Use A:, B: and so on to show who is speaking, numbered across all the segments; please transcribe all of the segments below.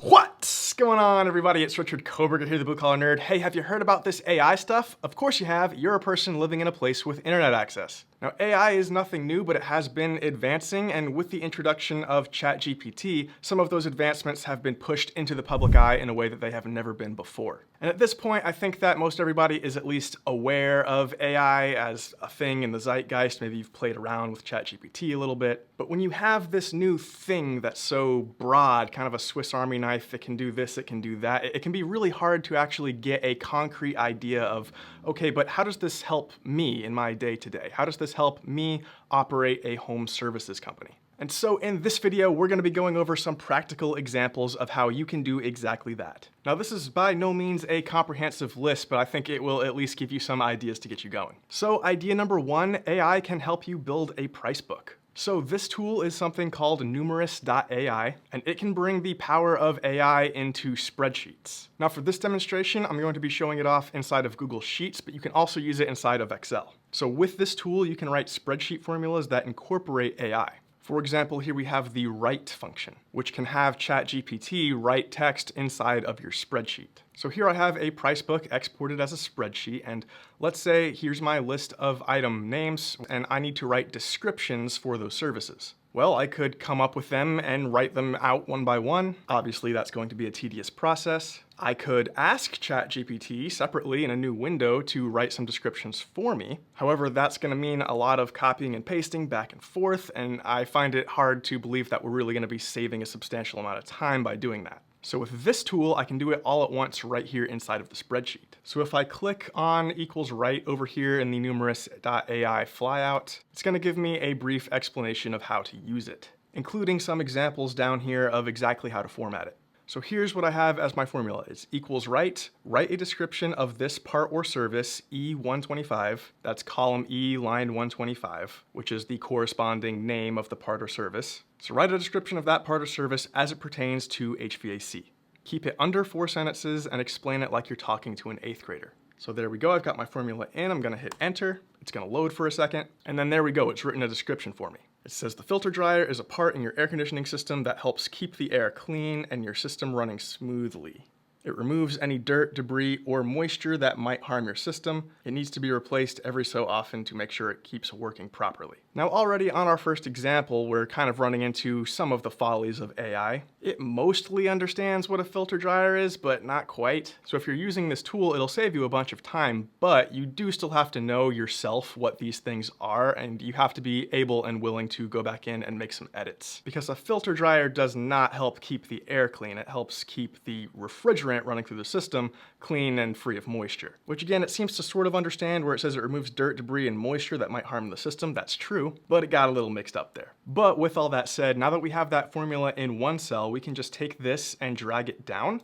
A: What's going on, everybody? It's Richard Koberger here, the Blue Collar Nerd. Hey, have you heard about this AI stuff? Of course you have. You're a person living in a place with internet access. Now, AI is nothing new, but it has been advancing, and with the introduction of ChatGPT, some of those advancements have been pushed into the public eye in a way that they have never been before. And at this point, I think that most everybody is at least aware of AI as a thing in the zeitgeist. Maybe you've played around with ChatGPT a little bit. But when you have this new thing that's so broad, kind of a Swiss Army knife, it can do this, it can do that, it can be really hard to actually get a concrete idea of, okay, but how does this help me in my day-to-day? How does this help me operate a home services company? And so in this video, we're going to be going over some practical examples of how you can do exactly that. Now, this is by no means a comprehensive list, but I think it will at least give you some ideas to get you going. So idea number one, AI can help you build a price book. So this tool is something called numerous.ai, and it can bring the power of AI into spreadsheets. Now for this demonstration, I'm going to be showing it off inside of Google Sheets, but you can also use it inside of Excel. So with this tool, you can write spreadsheet formulas that incorporate AI. For example, here we have the write function, which can have ChatGPT write text inside of your spreadsheet. So here I have a price book exported as a spreadsheet, and let's say here's my list of item names, and I need to write descriptions for those services. Well, I could come up with them and write them out one by one. Obviously, that's going to be a tedious process. I could ask ChatGPT separately in a new window to write some descriptions for me. However, that's going to mean a lot of copying and pasting back and forth, and I find it hard to believe that we're really going to be saving a substantial amount of time by doing that. So with this tool, I can do it all at once right here inside of the spreadsheet. So if I click on equals right over here in the numerous.ai flyout, it's going to give me a brief explanation of how to use it, including some examples down here of exactly how to format it. So here's what I have as my formula. It's equals write a description of this part or service, E125, that's column E, line 125, which is the corresponding name of the part or service. So write a description of that part or service as it pertains to HVAC. Keep it under 4 sentences and explain it like you're talking to an 8th grader. So there we go, I've got my formula in, I'm gonna hit enter, it's gonna load for a second, and then there we go, it's written a description for me. It says the filter dryer is a part in your air conditioning system that helps keep the air clean and your system running smoothly. It removes any dirt, debris, or moisture that might harm your system. It needs to be replaced every so often to make sure it keeps working properly. Now already on our first example, we're kind of running into some of the follies of AI. It mostly understands what a filter dryer is, but not quite. So if you're using this tool, it'll save you a bunch of time, but you do still have to know yourself what these things are, and you have to be able and willing to go back in and make some edits. Because a filter dryer does not help keep the air clean, it helps keep the refrigerant running through the system clean and free of moisture. Which again, it seems to sort of understand where it says it removes dirt, debris, and moisture that might harm the system. That's true, but it got a little mixed up there. But with all that said, now that we have that formula in one cell, we can just take this and drag it down,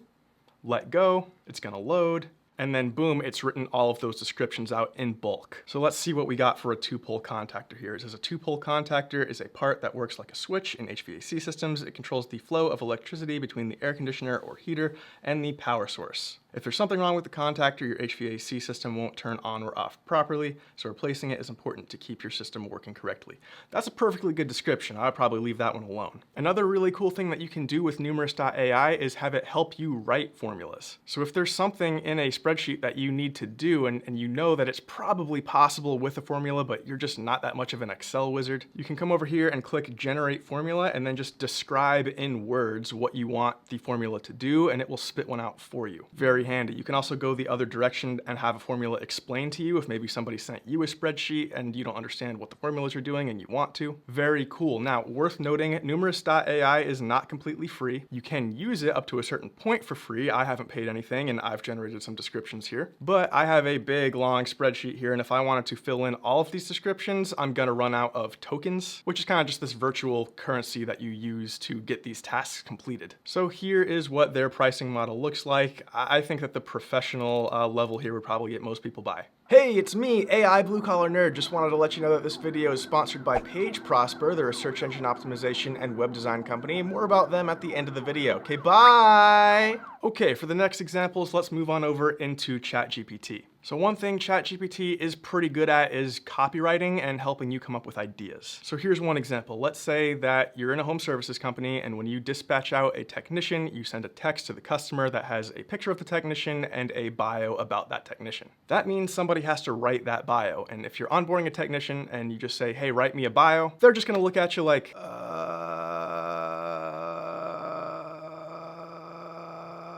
A: let go, it's gonna load, and then boom, it's written all of those descriptions out in bulk. So let's see what we got for a 2-pole contactor here. It says a 2-pole contactor is a part that works like a switch in HVAC systems. It controls the flow of electricity between the air conditioner or heater and the power source. If there's something wrong with the contactor, your HVAC system won't turn on or off properly, so replacing it is important to keep your system working correctly. That's a perfectly good description. I would probably leave that one alone. Another really cool thing that you can do with numerous.ai is have it help you write formulas. So if there's something in a spreadsheet that you need to do and you know that it's probably possible with a formula, but you're just not that much of an Excel wizard, you can come over here and click generate formula and then just describe in words what you want the formula to do, and it will spit one out for you. Very handy. You can also go the other direction and have a formula explained to you if maybe somebody sent you a spreadsheet and you don't understand what the formulas are doing and you want to. Very cool. Now, worth noting, numerous.ai is not completely free. You can use it up to a certain point for free. I haven't paid anything and I've generated some descriptions here, but I have a big long spreadsheet here, and if I wanted to fill in all of these descriptions, I'm gonna run out of tokens, which is kind of just this virtual currency that you use to get these tasks completed. So here is what their pricing model looks like. I think that the professional level here would probably get most people by. Hey, it's me, AI Blue Collar Nerd. Just wanted to let you know that this video is sponsored by PageProsper. They're a search engine optimization and web design company. More about them at the end of the video. Okay, bye! Okay, for the next examples, let's move on over into ChatGPT. So one thing ChatGPT is pretty good at is copywriting and helping you come up with ideas. So here's one example. Let's say that you're in a home services company, and when you dispatch out a technician, you send a text to the customer that has a picture of the technician and a bio about that technician. That means somebody has to write that bio. And if you're onboarding a technician and you just say, hey, write me a bio, they're just gonna look at you like,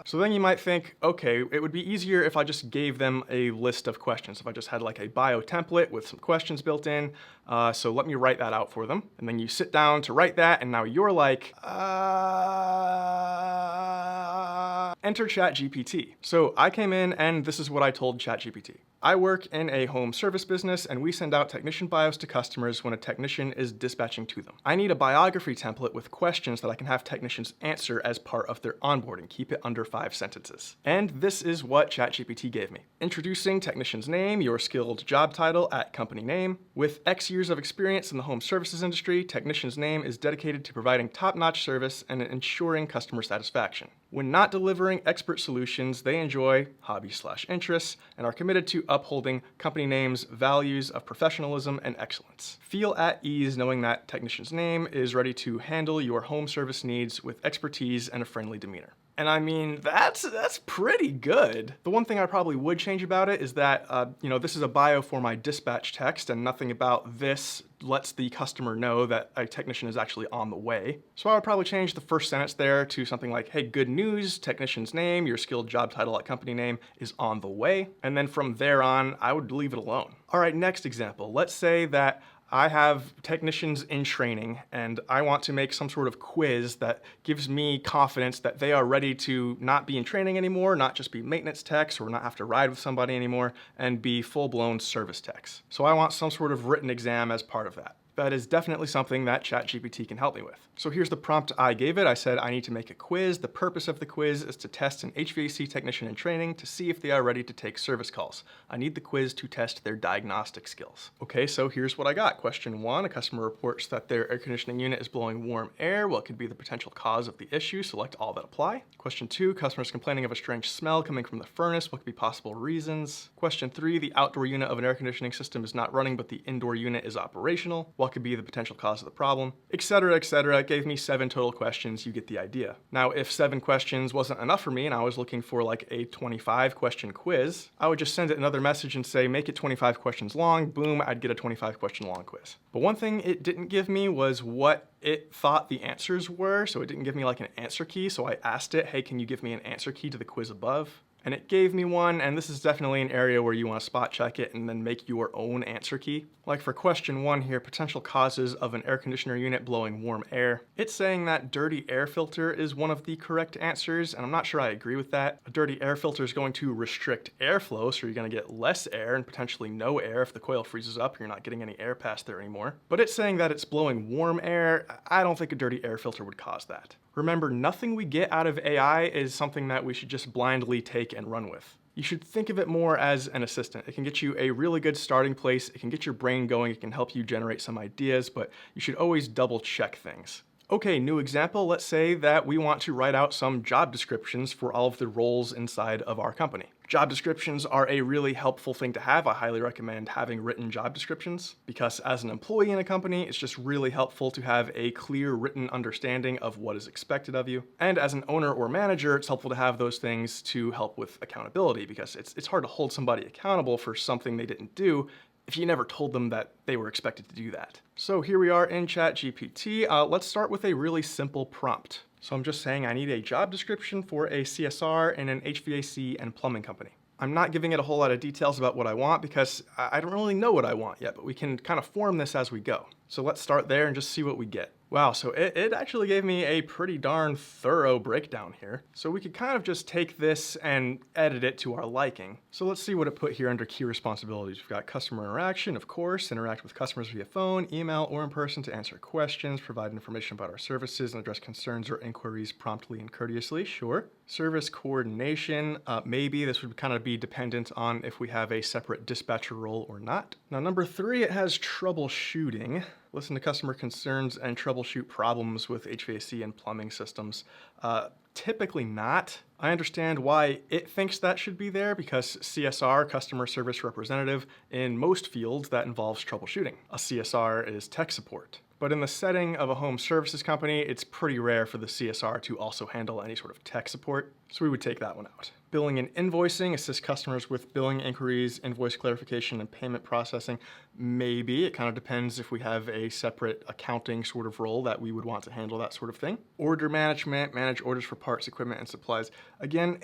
A: So then you might think, okay, it would be easier if I just gave them a list of questions. If I just had like a bio template with some questions built in. So let me write that out for them. And then you sit down to write that, and now you're like, enter ChatGPT. So I came in and this is what I told ChatGPT. I work in a home service business, and we send out technician bios to customers when a technician is dispatching to them. I need a biography template with questions that I can have technicians answer as part of their onboarding. Keep it under 5 sentences. And this is what ChatGPT gave me. Introducing technician's name, your skilled job title at company name. With X years of experience in the home services industry, technician's name is dedicated to providing top-notch service and ensuring customer satisfaction. When not delivering expert solutions, they enjoy hobbies/interests and are committed to upholding company name's values of professionalism and excellence. Feel at ease knowing that technician's name is ready to handle your home service needs with expertise and a friendly demeanor. And I mean, that's pretty good. The one thing I probably would change about it is that, this is a bio for my dispatch text, and nothing about this lets the customer know that a technician is actually on the way. So I would probably change the first sentence there to something like, hey, good news, technician's name, your skilled job title at company name is on the way. And then from there on, I would leave it alone. All right, next example. Let's say that I have technicians in training, and I want to make some sort of quiz that gives me confidence that they are ready to not be in training anymore, not just be maintenance techs or not have to ride with somebody anymore, and be full-blown service techs. So I want some sort of written exam as part of that. That is definitely something that ChatGPT can help me with. So here's the prompt I gave it. I said I need to make a quiz. The purpose of the quiz is to test an HVAC technician in training to see if they are ready to take service calls. I need the quiz to test their diagnostic skills. Okay, so here's what I got. Question 1, a customer reports that their air conditioning unit is blowing warm air. What could be the potential cause of the issue? Select all that apply. Question 2, customers complaining of a strange smell coming from the furnace. What could be possible reasons? Question 3, the outdoor unit of an air conditioning system is not running, but the indoor unit is operational. What could be the potential cause of the problem, etc., etc. It gave me 7 total questions. You get the idea. Now, if 7 questions wasn't enough for me and I was looking for like a 25 question quiz, I would just send it another message and say, make it 25 questions long. Boom, I'd get a 25 question long quiz. But one thing it didn't give me was what it thought the answers were. So it didn't give me like an answer key. So I asked it, hey, can you give me an answer key to the quiz above? And it gave me one, and this is definitely an area where you want to spot check it and then make your own answer key. Like for question 1 here, potential causes of an air conditioner unit blowing warm air. It's saying that dirty air filter is one of the correct answers, and I'm not sure I agree with that. A dirty air filter is going to restrict airflow, so you're going to get less air and potentially no air if the coil freezes up and you're not getting any air past there anymore. But it's saying that it's blowing warm air. I don't think a dirty air filter would cause that. Remember, nothing we get out of AI is something that we should just blindly take and run with. You should think of it more as an assistant. It can get you a really good starting place, it can get your brain going, it can help you generate some ideas, but you should always double check things. Okay, new example. Let's say that we want to write out some job descriptions for all of the roles inside of our company. Job descriptions are a really helpful thing to have. I highly recommend having written job descriptions because as an employee in a company, it's just really helpful to have a clear written understanding of what is expected of you. And as an owner or manager, it's helpful to have those things to help with accountability because it's hard to hold somebody accountable for something they didn't do if you never told them that they were expected to do that. So here we are in ChatGPT. Let's start with a really simple prompt. So I'm just saying I need a job description for a CSR in an HVAC and plumbing company. I'm not giving it a whole lot of details about what I want because I don't really know what I want yet, but we can kind of form this as we go. So let's start there and just see what we get. Wow, so it actually gave me a pretty darn thorough breakdown here. So we could kind of just take this and edit it to our liking. So let's see what it put here under key responsibilities. We've got customer interaction, of course, interact with customers via phone, email, or in person to answer questions, provide information about our services, and address concerns or inquiries promptly and courteously, sure. Service coordination, maybe this would kind of be dependent on if we have a separate dispatcher role or not. Now, number 3, it has troubleshooting. listen to customer concerns and troubleshoot problems with HVAC and plumbing systems. Typically not. I understand why it thinks that should be there because CSR, customer service representative, in most fields that involves troubleshooting. A CSR is tech support. But in the setting of a home services company, it's pretty rare for the CSR to also handle any sort of tech support, so we would take that one out. Billing and invoicing, assist customers with billing inquiries, invoice clarification, and payment processing. Maybe, it kind of depends if we have a separate accounting sort of role that we would want to handle that sort of thing. Order management, manage orders for parts, equipment, and supplies. Again,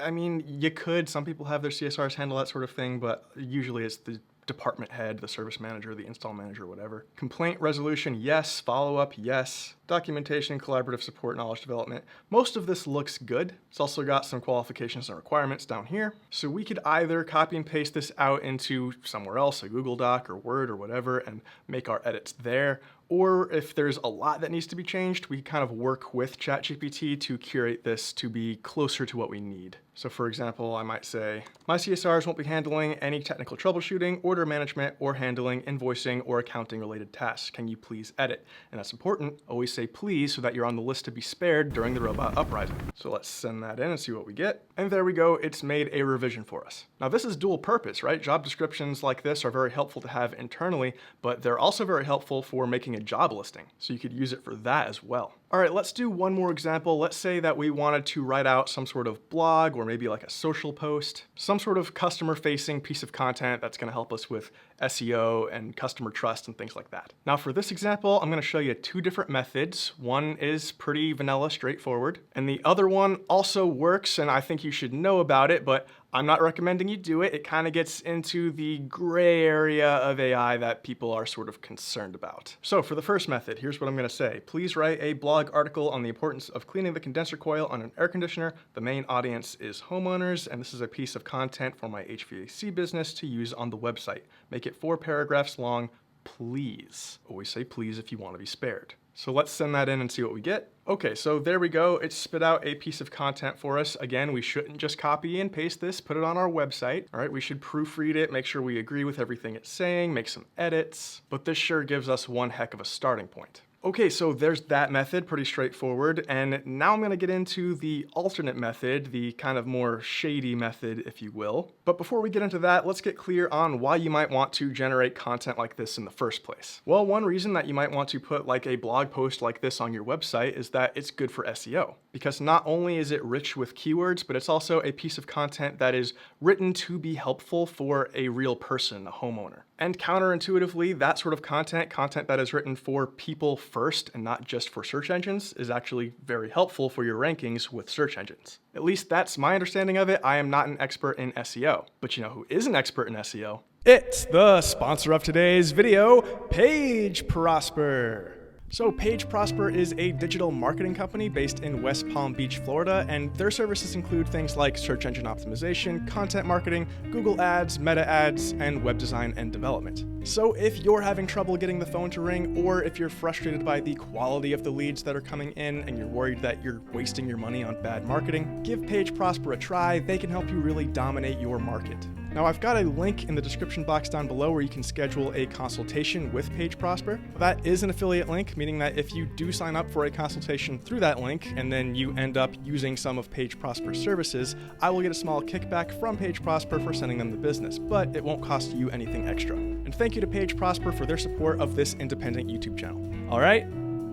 A: I mean, you could, some people have their CSRs handle that sort of thing, but usually it's the department head, the service manager, the install manager, whatever. Complaint resolution, yes. Follow-up, yes. Documentation, collaborative support, knowledge development. Most of this looks good. It's also got some qualifications and requirements down here. So we could either copy and paste this out into somewhere else, a Google Doc or Word or whatever, and make our edits there. Or if there's a lot that needs to be changed, we kind of work with ChatGPT to curate this to be closer to what we need. So for example, I might say, my CSRs won't be handling any technical troubleshooting, order management, or handling invoicing or accounting related tasks. Can you please edit? And that's important. Always say please so that you're on the list to be spared during the robot uprising. So let's send that in and see what we get. And there we go, it's made a revision for us. Now this is dual purpose, right? Job descriptions like this are very helpful to have internally, but they're also very helpful for making a job listing. So you could use it for that as well. All right, let's do one more example. Let's say that we wanted to write out some sort of blog or maybe like a social post, some sort of customer-facing piece of content that's gonna help us with SEO and customer trust and things like that. Now for this example, I'm gonna show you two different methods. One is pretty vanilla, straightforward, and the other one also works, and I think you should know about it, but I'm not recommending you do it. It kind of gets into the gray area of AI that people are sort of concerned about. So for the first method, here's what I'm gonna say. Please write a blog article on the importance of cleaning the condenser coil on an air conditioner. The main audience is homeowners, and this is a piece of content for my HVAC business to use on the website. Make it 4 paragraphs long, please. Always say please if you want to be spared. So let's send that in and see what we get. Okay, so there we go. It spit out a piece of content for us. Again, we shouldn't just copy and paste this, put it on our website. All right, we should proofread it, make sure we agree with everything it's saying, make some edits, but this sure gives us one heck of a starting point. Okay, so there's that method, pretty straightforward. And now I'm gonna get into the alternate method, the kind of more shady method, if you will. But before we get into that, let's get clear on why you might want to generate content like this in the first place. Well, one reason that you might want to put like a blog post like this on your website is that it's good for SEO. Because not only is it rich with keywords, but it's also a piece of content that is written to be helpful for a real person, a homeowner. And counterintuitively, that sort of content that is written for people first and not just for search engines, is actually very helpful for your rankings with search engines. At least that's my understanding of it. I am not an expert in SEO. But you know who is an expert in SEO? It's the sponsor of today's video, Page Prosper. So Page Prosper is a digital marketing company based in West Palm Beach, Florida, and their services include things like search engine optimization, content marketing, Google Ads, Meta Ads, and web design and development. So if you're having trouble getting the phone to ring, or if you're frustrated by the quality of the leads that are coming in and you're worried that you're wasting your money on bad marketing, give Page Prosper a try. They can help you really dominate your market. Now I've got a link in the description box down below where you can schedule a consultation with Page Prosper. That is an affiliate link, meaning that if you do sign up for a consultation through that link and then you end up using some of Page Prosper's services, I will get a small kickback from Page Prosper for sending them the business, but it won't cost you anything extra. And thank you to Page Prosper for their support of this independent YouTube channel. All right,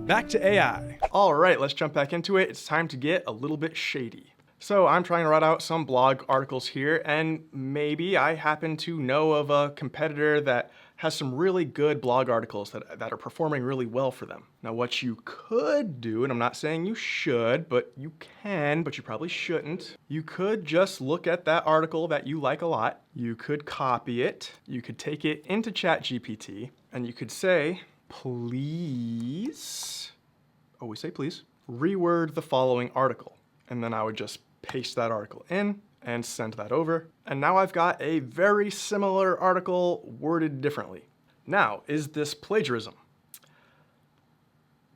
A: back to AI. All right, let's jump back into it. It's time to get a little bit shady. So I'm trying to write out some blog articles here, and maybe I happen to know of a competitor that has some really good blog articles that are performing really well for them. Now what you could do, and I'm not saying you should, but you can, but you probably shouldn't. You could just look at that article that you like a lot. You could copy it. You could take it into ChatGPT, and you could say, please, always say please, reword the following article. And then I would just paste that article in and send that over. And now I've got a very similar article worded differently. Now, is this plagiarism?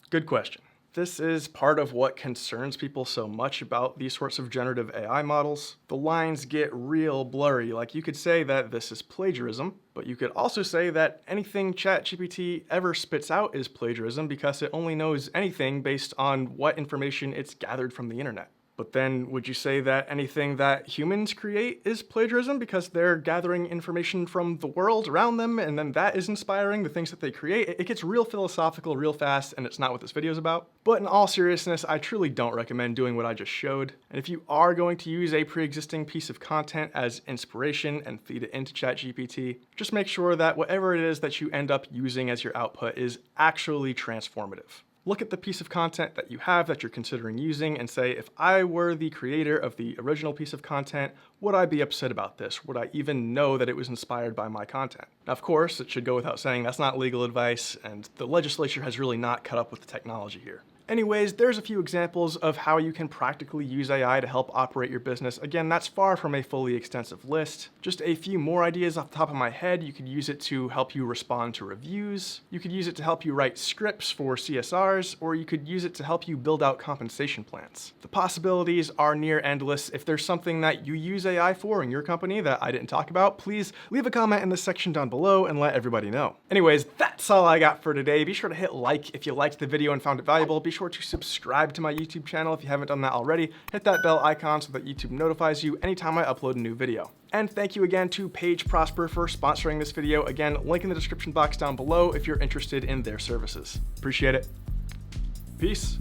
A: Good question. This is part of what concerns people so much about these sorts of generative AI models. The lines get real blurry. Like, you could say that this is plagiarism, but you could also say that anything ChatGPT ever spits out is plagiarism because it only knows anything based on what information it's gathered from the internet. But then would you say that anything that humans create is plagiarism because they're gathering information from the world around them and then that is inspiring the things that they create? It gets real philosophical real fast, and it's not what this video is about. But in all seriousness, I truly don't recommend doing what I just showed. And if you are going to use a pre-existing piece of content as inspiration and feed it into ChatGPT, just make sure that whatever it is that you end up using as your output is actually transformative. Look at the piece of content that you have that you're considering using and say, if I were the creator of the original piece of content, would I be upset about this? Would I even know that it was inspired by my content? Now, of course, it should go without saying that's not legal advice, and the legislature has really not caught up with the technology here. Anyways, there's a few examples of how you can practically use AI to help operate your business. Again, that's far from a fully extensive list. Just a few more ideas off the top of my head. You could use it to help you respond to reviews. You could use it to help you write scripts for CSRs, or you could use it to help you build out compensation plans. The possibilities are near endless. If there's something that you use AI for in your company that I didn't talk about, please leave a comment in the section down below and let everybody know. Anyways, that's all I got for today. Be sure to hit like if you liked the video and found it valuable. Be sure to subscribe to my YouTube channel if you haven't done that already. Hit that bell icon so that YouTube notifies you anytime I upload a new video. And thank you again to Page Prosper for sponsoring this video. Again, link in the description box down below if you're interested in their services. Appreciate it. Peace.